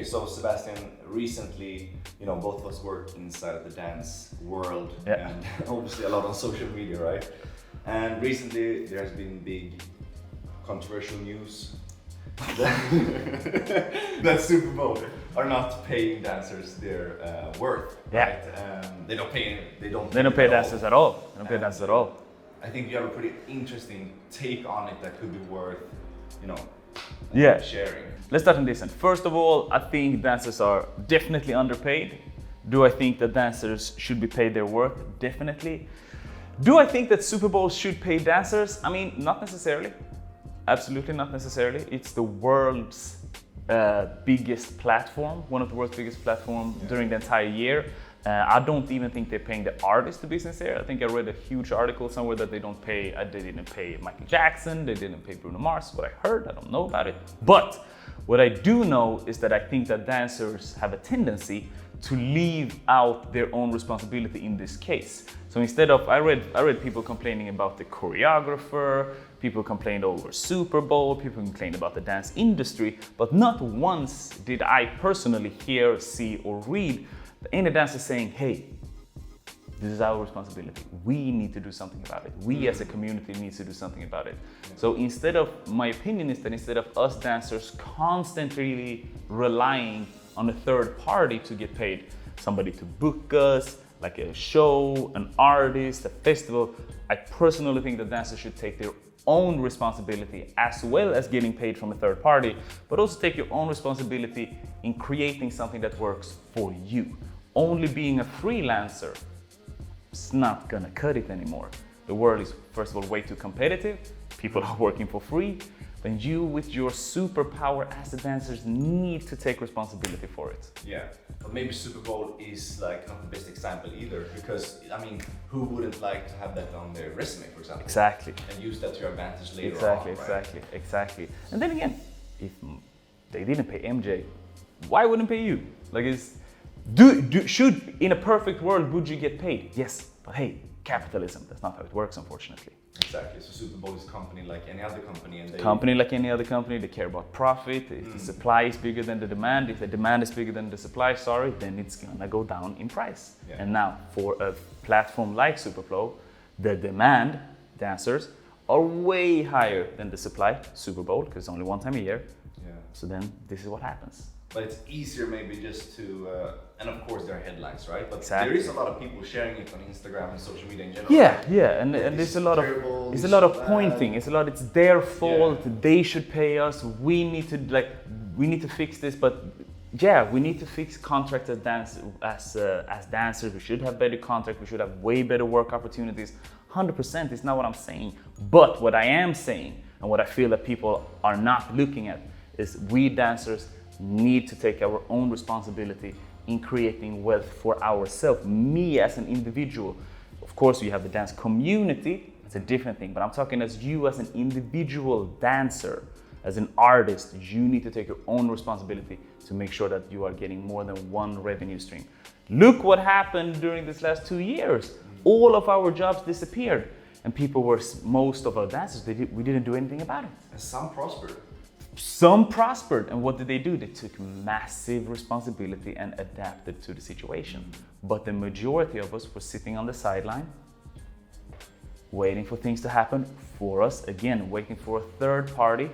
so Sebastian, recently, both of us work inside of the dance world, Yeah. and obviously a lot on social media, right? And recently there has been big controversial news that Super Bowl are not paying dancers their worth. Yeah. Right? They don't pay. They don't pay dancers at all. They don't pay dancers at all. I think you have a pretty interesting take on it that could be worth, Yeah. sharing. Let's start on this end. First of all, I think dancers are definitely underpaid. Do I think that dancers should be paid their worth? Definitely. Do I think that Super Bowl should pay dancers? I mean, not necessarily. Absolutely not necessarily. It's the world's biggest platform, one of the world's biggest platforms during the entire year. I don't even think they're paying the artists to be sincere. I think I read a huge article somewhere that they didn't pay Michael Jackson, they didn't pay Bruno Mars. What I heard, I don't know about it. But what I do know is that I think that dancers have a tendency to leave out their own responsibility in this case. So instead of, I read people complaining about the choreographer, people complained over Super Bowl, people complained about the dance industry, but not once did I personally hear, see, or read any dancer saying, hey, this is our responsibility. We need to do something about it. We as a community need to do something about it. So my opinion is that instead of us dancers constantly relying on a third party to get paid, somebody to book us, like a show, an artist, a festival, I personally think that dancers should take their own responsibility as well as getting paid from a third party, but also take your own responsibility in creating something that works for you. Only being a freelancer, it's not gonna cut it anymore. The world is, first of all, way too competitive. People are working for free. Then you, with your superpower as a dancers, need to take responsibility for it. Yeah, but maybe Super Bowl is like not the best example either, because I mean, who wouldn't like to have that on their resume, for example? Exactly. And use that to your advantage later Exactly, on, right? exactly. And then again, if they didn't pay MJ, why wouldn't pay you? Like, should in a perfect world would you get paid? Yes, but hey, capitalism. That's not how it works, unfortunately. Exactly. So Super Bowl is a company like any other company, and like any other company, they care about profit. If the supply is bigger than the demand, if the demand is bigger than the supply, then it's gonna go down in price. Yeah. And now for a platform like Superflow, the demand, dancers, are way higher than the supply, Super Bowl, because it's only one time a year. Yeah. So then this is what happens. But it's easier maybe just to, and of course there are headlines, right? But Exactly. there is a lot of people sharing it on Instagram and social media in general. Yeah, and there's a lot terrible, of it's a this lot of bad. pointing. It's their fault. They should pay us. We need to fix this. But yeah, we need to fix contracts as dancers. We should have better contracts. We should have way better work opportunities. 100% is not what I'm saying. But what I am saying, and what I feel that people are not looking at, is we dancers need to take our own responsibility in creating wealth for ourselves. Me as an individual. Of course, we have the dance community. It's a different thing. But I'm talking as you as an individual dancer, as an artist, you need to take your own responsibility to make sure that you are getting more than one revenue stream. Look what happened during this last 2 years. All of our jobs disappeared. And most of our dancers, we didn't do anything about it. And some prospered. Some prospered, and what did they do? They took massive responsibility and adapted to the situation. But the majority of us were sitting on the sideline, waiting for things to happen for us. Again, waiting for a third party.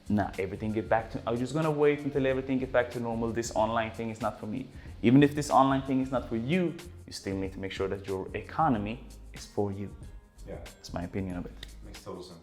Now I'm just gonna wait until everything gets back to normal. This online thing is not for me. Even if this online thing is not for you, you still need to make sure that your economy is for you. Yeah. That's my opinion of it. Makes total sense.